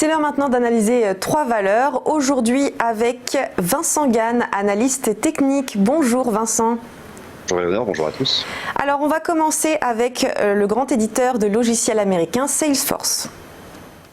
C'est l'heure maintenant d'analyser trois valeurs. Aujourd'hui avec Vincent Gann, analyste technique. Bonjour Vincent. Bonjour Léonard, bonjour à tous. Alors on va commencer avec le grand éditeur de logiciels américain Salesforce.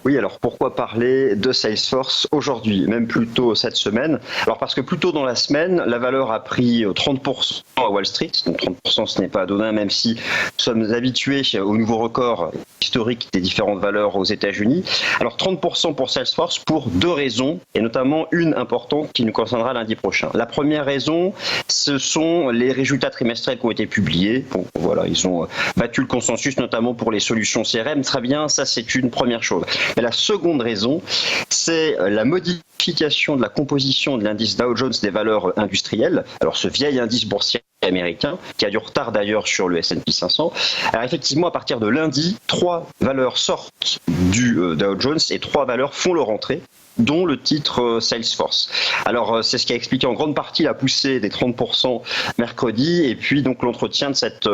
Oui, alors pourquoi parler de Salesforce aujourd'hui, même plutôt cette semaine? Alors parce que plus tôt dans la semaine, la valeur a pris 30% à Wall Street, donc 30% ce n'est pas anodin, même si nous sommes habitués au nouveau record historique des différentes valeurs aux États-Unis. Alors 30% pour Salesforce pour deux raisons, et notamment une importante qui nous concernera lundi prochain. La première raison, ce sont les résultats trimestriels qui ont été publiés. Bon, voilà, ils ont battu le consensus, notamment pour les solutions CRM. Très bien, ça c'est une première chose. Et la seconde raison, c'est la modification de la composition de l'indice Dow Jones des valeurs industrielles. Alors ce vieil indice boursier américain, qui a du retard d'ailleurs sur le S&P 500. Alors effectivement, à partir de lundi, 3 valeurs sortent du Dow Jones et 3 valeurs font leur entrée, dont le titre Salesforce. Alors c'est ce qui a expliqué en grande partie la poussée des 30% mercredi et puis donc l'entretien de cette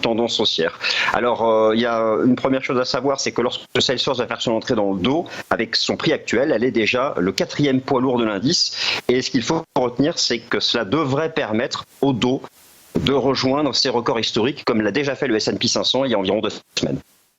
tendance haussière. Alors il y a une première chose à savoir, c'est que lorsque Salesforce va faire son entrée dans le Dow, avec son prix actuel, elle est déjà le 4e poids lourd de l'indice. Et ce qu'il faut retenir, c'est que cela devrait permettre au Dow de rejoindre ses records historiques, comme l'a déjà fait le S&P 500 il y a environ 2 semaines.